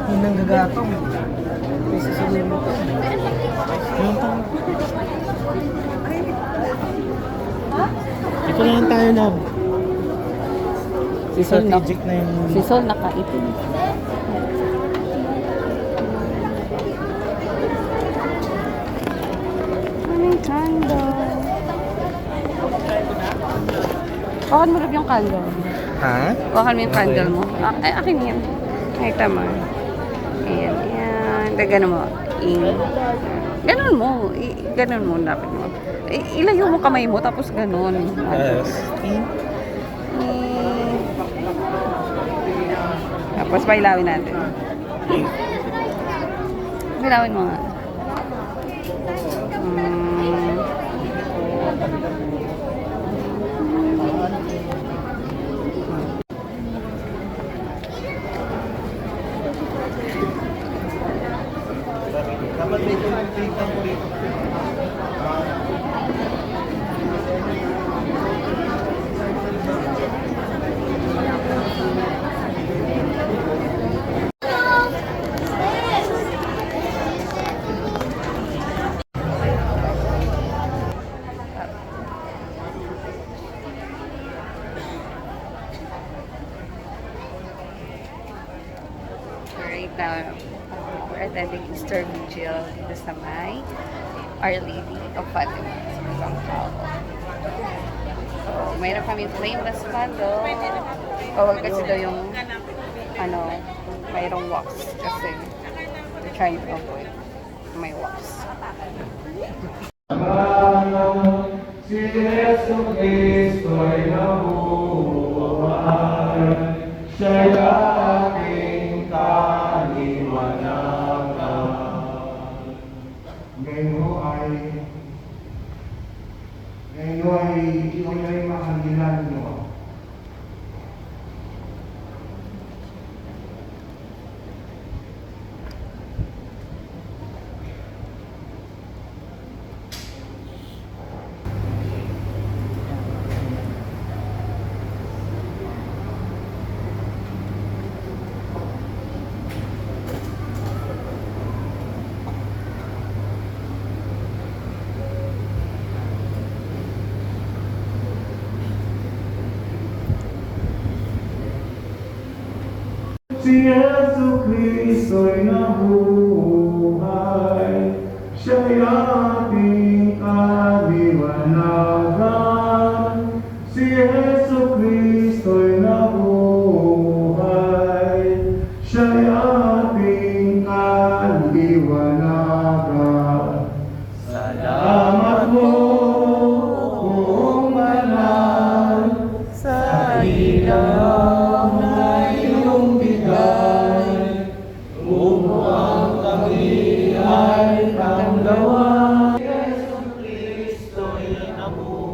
Yung nanggagatong. May sasabihin mo to. Yung tang... Ito na lang tayo, love. Si Sol, Strategic na yung... si Sol nakaitim. Anong candle? Bakan mo rin yung candle. Ha? Bakan mo yung candle mo. Ay, akin yan. Ay, tama. Ayan, ayan. Gano'n mo. Ganon mo. Ganon mo. Dapat mo. Ilayo mo kamay mo, tapos ganon. Yes. Tapos pailawin natin. Ilawin mo nga. Dapat may tumagpig ka po rito. Right now, we're attending Easter Vigil dito sa may Our Lady of Fatima sa Bangkao. So, mayroon kami flameless candle. Kasi daw yung mayroong wax kasi we're trying to avoid may wax. Si Yesu Kristo'y nabuhay, siya'y aking kaliwanagan. Ngayon ay ito'y ay mahangilan nyo. Si Yesu Kristo'y nabuhay, siya'y ating kaliwanagan. Si Yesu Kristo'y nabuhay, siya'y ating kaliwanagan. Salamat mo, kung banal, sa ilaw na iyong bigay, umuang kami ay panggawa. Yesu Kristo'y nabuhay,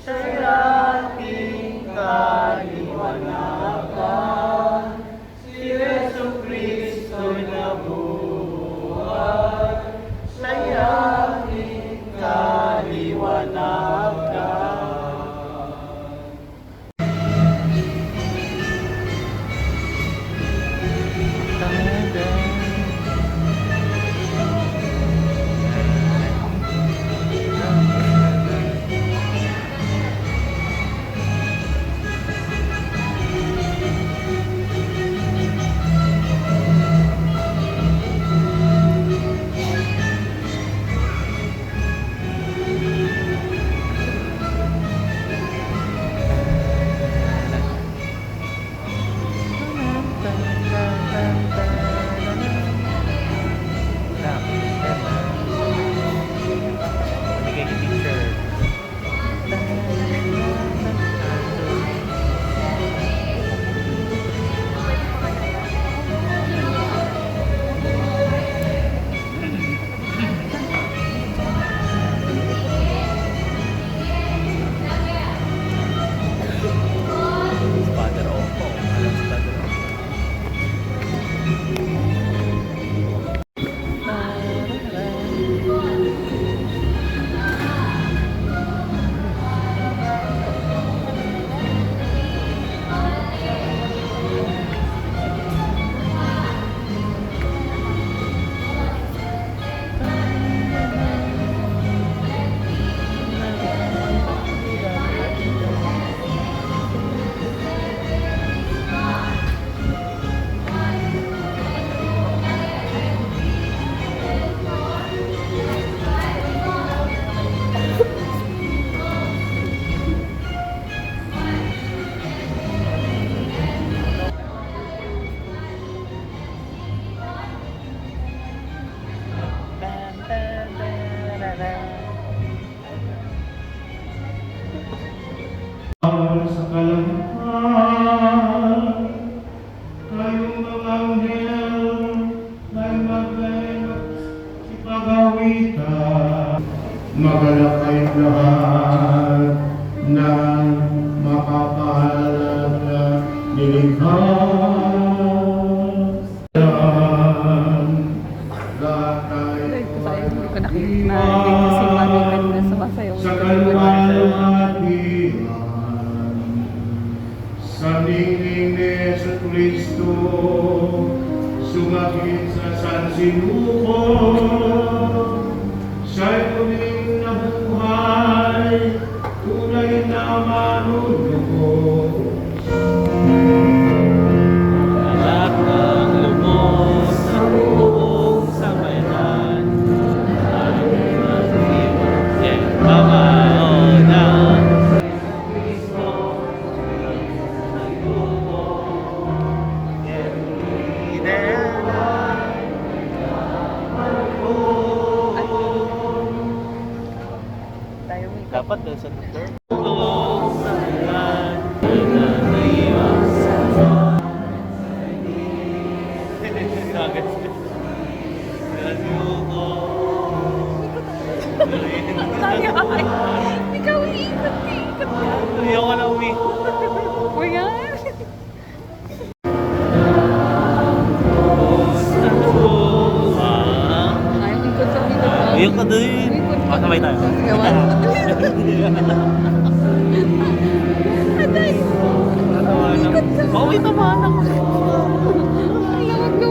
siya'y ating kaliwanagan. Si Yesu Kristo'y nabuhay, siya'y ating kaliwanagan. nilikha lahat tayo Sayang, hindi ko nakita si Mami kanina sumasayaw. sa kalwalhatian sa ningning ni Jesucristo sumapit sa San Sinuko siya'y muling nabuhay tunay na manunubos Lahat ng lubos sa buong sambayanan. Dapat doon sa doktor. Ikaw ikot ka. Ayoko na umi. O yan. Ayaw ikot sa ikot mo. Ayoko na din. O, sabay tayo. Gawan. Aday. Oo, may tamaan ako. Lawag ko.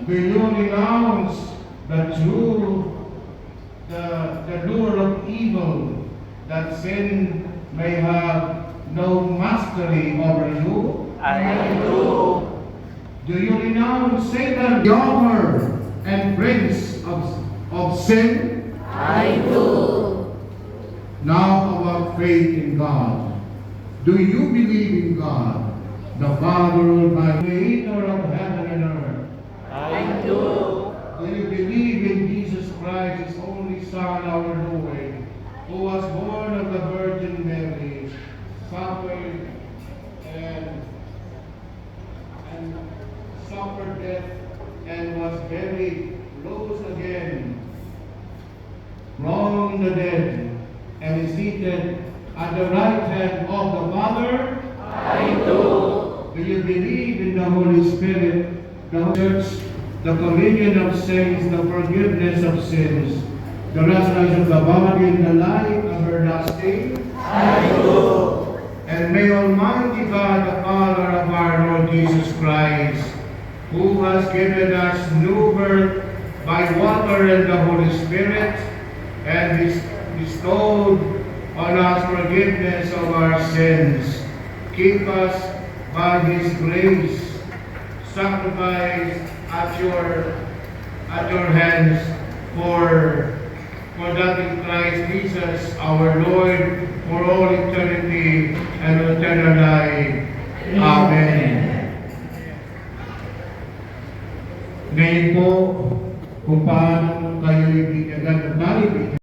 Do you renounce the lure of evil, that sin may have no mastery over you? I do. Do you renounce Satan, the author and prince of sin? I do. Now about faith in God. Do you believe in God, the Father Almighty, creator of heaven and earth? I do. Do you believe in Jesus Christ, His only Son, our Lord, who was born of the Virgin Mary, suffered and suffered death, and was buried, rose again from the dead, and is seated at the right hand of the Father? I do. Do you believe in the Holy Spirit, the Church, the communion of saints, the forgiveness of sins, the resurrection of the body, and the life everlasting? I do. And may Almighty God, the Father of our Lord Jesus Christ, who has given us new birth by water and the Holy Spirit, and bestowed on us forgiveness of our sins, keep us by His grace, sacrificed at your hands for that in Christ Jesus our Lord, for all eternity and eternal life. Amen. Ngayon po, kung paano